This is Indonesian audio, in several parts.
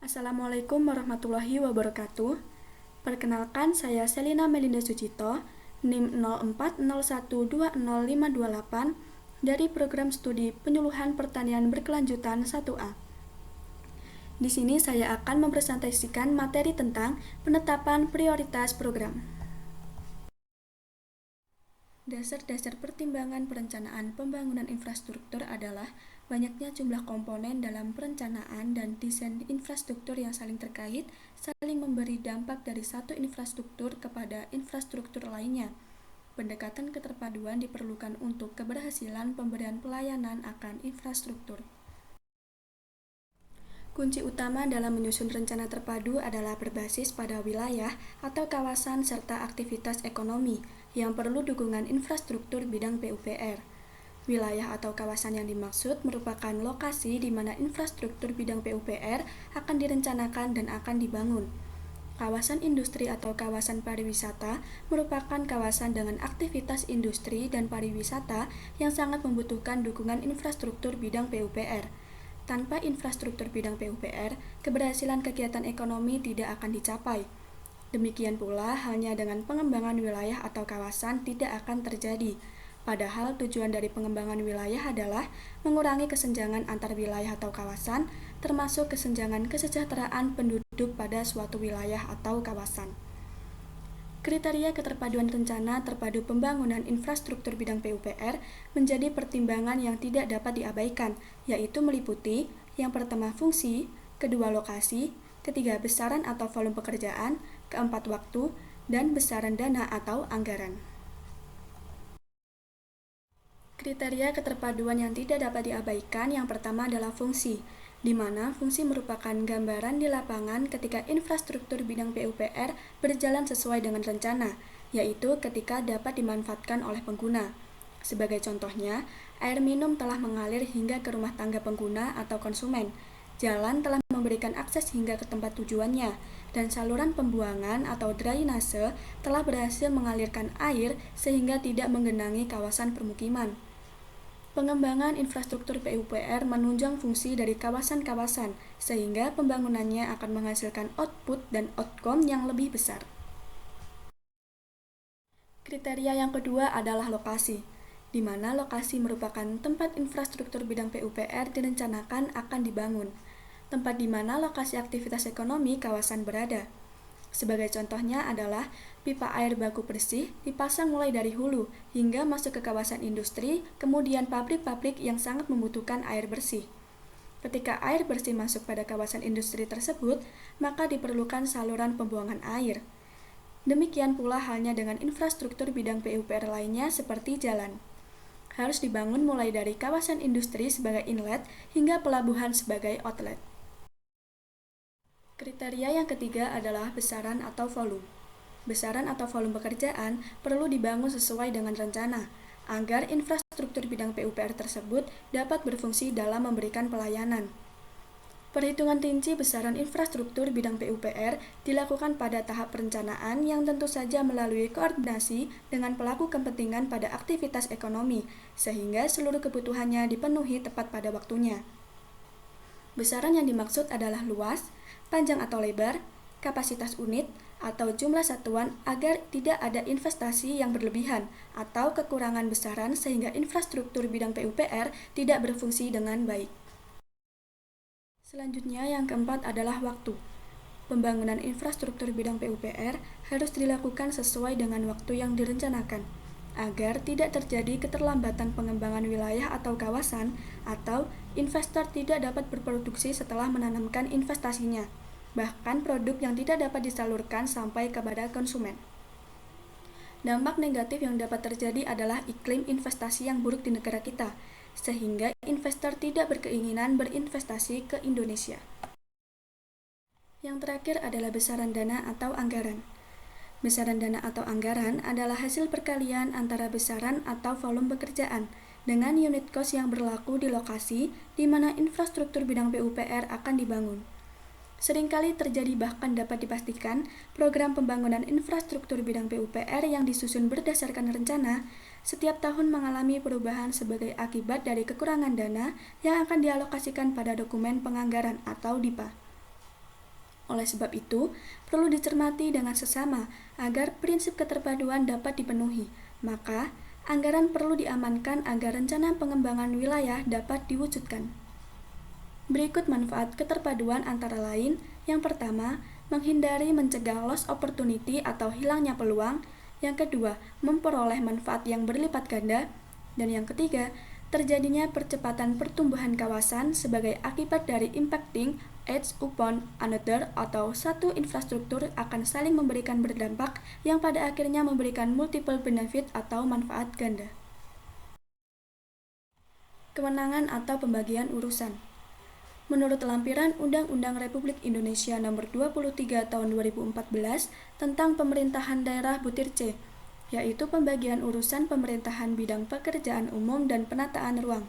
Assalamualaikum warahmatullahi wabarakatuh. Perkenalkan, saya Selina Melinda Sucito, NIM 04012058 dari Program Studi Penyuluhan Pertanian Berkelanjutan 1A. Di sini saya akan mempresentasikan materi tentang penetapan prioritas program. Dasar-dasar pertimbangan perencanaan pembangunan infrastruktur adalah banyaknya jumlah komponen dalam perencanaan dan desain infrastruktur yang saling terkait, saling memberi dampak dari satu infrastruktur kepada infrastruktur lainnya. Pendekatan keterpaduan diperlukan untuk keberhasilan pemberian pelayanan akan infrastruktur. Kunci utama dalam menyusun rencana terpadu adalah berbasis pada wilayah atau kawasan serta aktivitas ekonomi yang perlu dukungan infrastruktur bidang PUPR. Wilayah atau kawasan yang dimaksud merupakan lokasi di mana infrastruktur bidang PUPR akan direncanakan dan akan dibangun. Kawasan industri atau kawasan pariwisata merupakan kawasan dengan aktivitas industri dan pariwisata yang sangat membutuhkan dukungan infrastruktur bidang PUPR. Tanpa infrastruktur bidang PUPR, keberhasilan kegiatan ekonomi tidak akan dicapai. Demikian pula halnya dengan pengembangan wilayah atau kawasan tidak akan terjadi. Padahal tujuan dari pengembangan wilayah adalah mengurangi kesenjangan antar wilayah atau kawasan, termasuk kesenjangan kesejahteraan penduduk pada suatu wilayah atau kawasan. Kriteria keterpaduan rencana terpadu pembangunan infrastruktur bidang PUPR menjadi pertimbangan yang tidak dapat diabaikan, yaitu meliputi yang pertama fungsi, kedua lokasi, ketiga besaran atau volume pekerjaan, keempat waktu, dan besaran dana atau anggaran. Kriteria keterpaduan yang tidak dapat diabaikan yang pertama adalah fungsi, di mana fungsi merupakan gambaran di lapangan ketika infrastruktur bidang PUPR berjalan sesuai dengan rencana, yaitu ketika dapat dimanfaatkan oleh pengguna. Sebagai contohnya, air minum telah mengalir hingga ke rumah tangga pengguna atau konsumen, jalan telah memberikan akses hingga ke tempat tujuannya, dan saluran pembuangan atau drainase telah berhasil mengalirkan air sehingga tidak menggenangi kawasan permukiman. Pengembangan infrastruktur PUPR menunjang fungsi dari kawasan-kawasan, sehingga pembangunannya akan menghasilkan output dan outcome yang lebih besar. Kriteria yang kedua adalah lokasi, di mana lokasi merupakan tempat infrastruktur bidang PUPR direncanakan akan dibangun, tempat di mana lokasi aktivitas ekonomi kawasan berada. Sebagai contohnya adalah pipa air baku bersih dipasang mulai dari hulu hingga masuk ke kawasan industri, kemudian pabrik-pabrik yang sangat membutuhkan air bersih. Ketika air bersih masuk pada kawasan industri tersebut, maka diperlukan saluran pembuangan air. Demikian pula halnya dengan infrastruktur bidang PUPR lainnya seperti jalan. Harus dibangun mulai dari kawasan industri sebagai inlet hingga pelabuhan sebagai outlet. Kriteria yang ketiga adalah besaran atau volume. Besaran atau volume pekerjaan perlu dibangun sesuai dengan rencana, agar infrastruktur bidang PUPR tersebut dapat berfungsi dalam memberikan pelayanan. Perhitungan rinci besaran infrastruktur bidang PUPR dilakukan pada tahap perencanaan yang tentu saja melalui koordinasi dengan pelaku kepentingan pada aktivitas ekonomi, sehingga seluruh kebutuhannya dipenuhi tepat pada waktunya. Besaran yang dimaksud adalah luas, panjang atau lebar, kapasitas unit, atau jumlah satuan agar tidak ada investasi yang berlebihan atau kekurangan besaran sehingga infrastruktur bidang PUPR tidak berfungsi dengan baik. Selanjutnya yang keempat adalah waktu. Pembangunan infrastruktur bidang PUPR harus dilakukan sesuai dengan waktu yang direncanakan, agar tidak terjadi keterlambatan pengembangan wilayah atau kawasan, atau investor tidak dapat berproduksi setelah menanamkan investasinya, bahkan produk yang tidak dapat disalurkan sampai kepada konsumen. Dampak negatif yang dapat terjadi adalah iklim investasi yang buruk di negara kita, sehingga investor tidak berkeinginan berinvestasi ke Indonesia. Yang terakhir adalah besaran dana atau anggaran. Besaran dana atau anggaran adalah hasil perkalian antara besaran atau volume pekerjaan dengan unit cost yang berlaku di lokasi di mana infrastruktur bidang PUPR akan dibangun. Seringkali terjadi bahkan dapat dipastikan program pembangunan infrastruktur bidang PUPR yang disusun berdasarkan rencana setiap tahun mengalami perubahan sebagai akibat dari kekurangan dana yang akan dialokasikan pada dokumen penganggaran atau DIPA. Oleh sebab itu, perlu dicermati dengan sesama agar prinsip keterpaduan dapat dipenuhi. Maka, anggaran perlu diamankan agar rencana pengembangan wilayah dapat diwujudkan. Berikut manfaat keterpaduan antara lain. Yang pertama, menghindari mencegah loss opportunity atau hilangnya peluang. Yang kedua, memperoleh manfaat yang berlipat ganda. Dan yang ketiga, terjadinya percepatan pertumbuhan kawasan sebagai akibat dari impacting each upon another atau satu infrastruktur akan saling memberikan berdampak yang pada akhirnya memberikan multiple benefit atau manfaat ganda. Kewenangan atau pembagian urusan. Menurut lampiran Undang-Undang Republik Indonesia Nomor 23 Tahun 2014 tentang Pemerintahan Daerah Butir C, yaitu pembagian urusan pemerintahan bidang pekerjaan umum dan penataan ruang,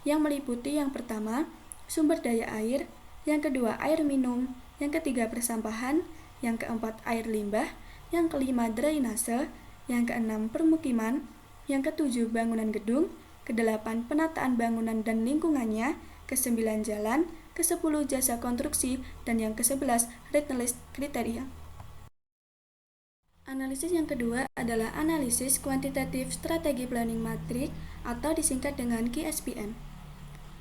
yang meliputi yang pertama, sumber daya air, yang kedua air minum, yang ketiga persampahan, yang keempat air limbah, yang kelima drainase, yang keenam permukiman, yang ketujuh bangunan gedung, kedelapan penataan bangunan dan lingkungannya, ke-9 jalan, ke-10 jasa konstruksi, dan yang ke-11 rate list kriteria. Analisis yang kedua adalah analisis kuantitatif strategi planning matrix atau disingkat dengan KSPM.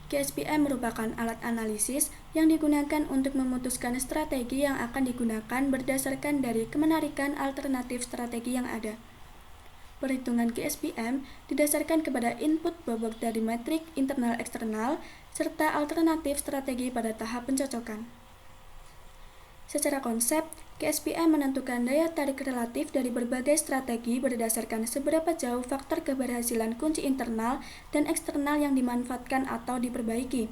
KSPM merupakan alat analisis yang digunakan untuk memutuskan strategi yang akan digunakan berdasarkan dari kemenarikan alternatif strategi yang ada. Perhitungan KSPM didasarkan kepada input bobot dari metrik internal eksternal serta alternatif strategi pada tahap pencocokan. Secara konsep, KSPM menentukan daya tarik relatif dari berbagai strategi berdasarkan seberapa jauh faktor keberhasilan kunci internal dan eksternal yang dimanfaatkan atau diperbaiki.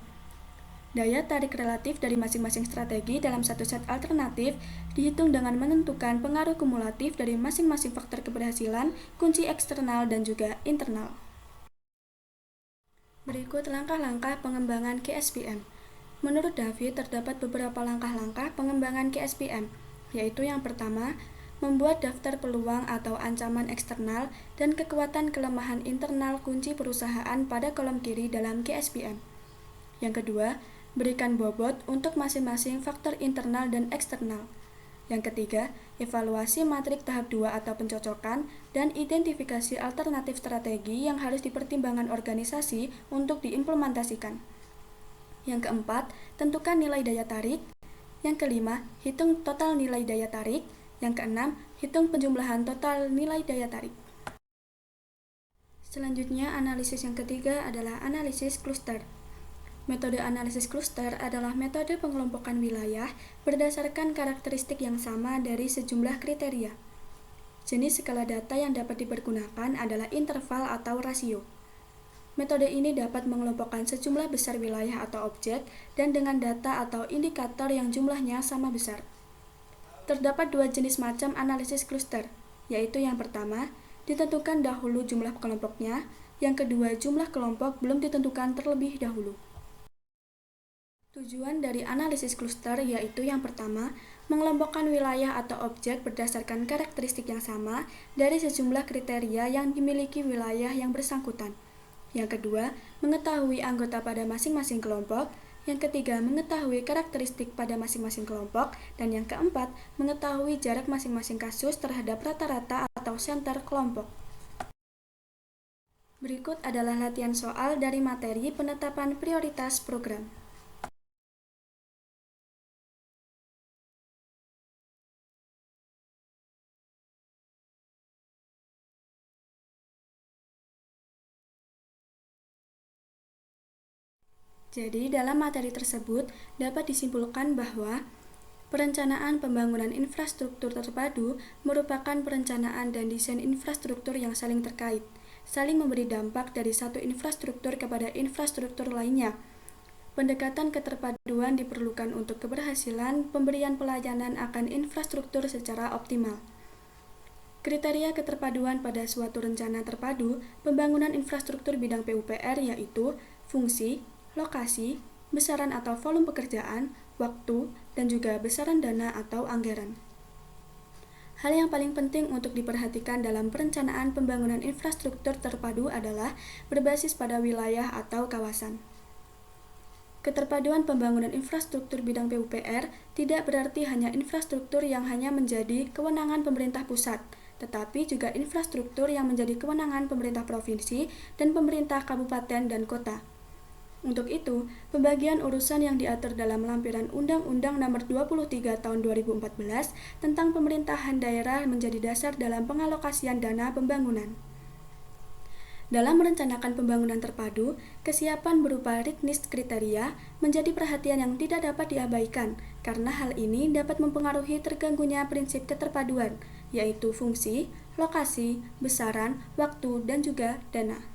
Daya tarik relatif dari masing-masing strategi dalam satu set alternatif dihitung dengan menentukan pengaruh kumulatif dari masing-masing faktor keberhasilan, kunci eksternal dan juga internal. Berikut langkah-langkah pengembangan KSPM. Menurut David, terdapat beberapa langkah-langkah pengembangan KSPM, yaitu yang pertama, membuat daftar peluang atau ancaman eksternal dan kekuatan kelemahan internal kunci perusahaan pada kolom kiri dalam KSPM. Yang kedua, berikan bobot untuk masing-masing faktor internal dan eksternal. Yang ketiga, evaluasi matrik tahap 2 atau pencocokan dan identifikasi alternatif strategi yang harus dipertimbangkan organisasi untuk diimplementasikan. Yang keempat, tentukan nilai daya tarik. Yang kelima, hitung total nilai daya tarik. Yang keenam, hitung penjumlahan total nilai daya tarik. Selanjutnya, analisis yang ketiga adalah analisis kluster. Metode analisis kluster adalah metode pengelompokan wilayah berdasarkan karakteristik yang sama dari sejumlah kriteria. Jenis skala data yang dapat dipergunakan adalah interval atau rasio. Metode ini dapat mengelompokkan sejumlah besar wilayah atau objek dan dengan data atau indikator yang jumlahnya sama besar. Terdapat dua jenis macam analisis kluster, yaitu yang pertama, ditentukan dahulu jumlah kelompoknya, yang kedua jumlah kelompok belum ditentukan terlebih dahulu. Tujuan dari analisis kluster yaitu yang pertama, mengelompokkan wilayah atau objek berdasarkan karakteristik yang sama dari sejumlah kriteria yang dimiliki wilayah yang bersangkutan. Yang kedua, mengetahui anggota pada masing-masing kelompok. Yang ketiga, mengetahui karakteristik pada masing-masing kelompok. Dan yang keempat, mengetahui jarak masing-masing kasus terhadap rata-rata atau senter kelompok. Berikut adalah latihan soal dari materi penetapan prioritas program. Jadi, dalam materi tersebut dapat disimpulkan bahwa perencanaan pembangunan infrastruktur terpadu merupakan perencanaan dan desain infrastruktur yang saling terkait, saling memberi dampak dari satu infrastruktur kepada infrastruktur lainnya. Pendekatan keterpaduan diperlukan untuk keberhasilan pemberian pelayanan akan infrastruktur secara optimal. Kriteria keterpaduan pada suatu rencana terpadu pembangunan infrastruktur bidang PUPR yaitu fungsi, lokasi, besaran atau volume pekerjaan, waktu, dan juga besaran dana atau anggaran. Hal yang paling penting untuk diperhatikan dalam perencanaan pembangunan infrastruktur terpadu adalah berbasis pada wilayah atau kawasan. Keterpaduan pembangunan infrastruktur bidang PUPR tidak berarti hanya infrastruktur yang hanya menjadi kewenangan pemerintah pusat, tetapi juga infrastruktur yang menjadi kewenangan pemerintah provinsi dan pemerintah kabupaten dan kota. Untuk itu, pembagian urusan yang diatur dalam lampiran Undang-Undang Nomor 23 Tahun 2014 tentang pemerintahan daerah menjadi dasar dalam pengalokasian dana pembangunan. Dalam merencanakan pembangunan terpadu, kesiapan berupa ritnis kriteria menjadi perhatian yang tidak dapat diabaikan, karena hal ini dapat mempengaruhi terganggunya prinsip keterpaduan, yaitu fungsi, lokasi, besaran, waktu, dan juga dana.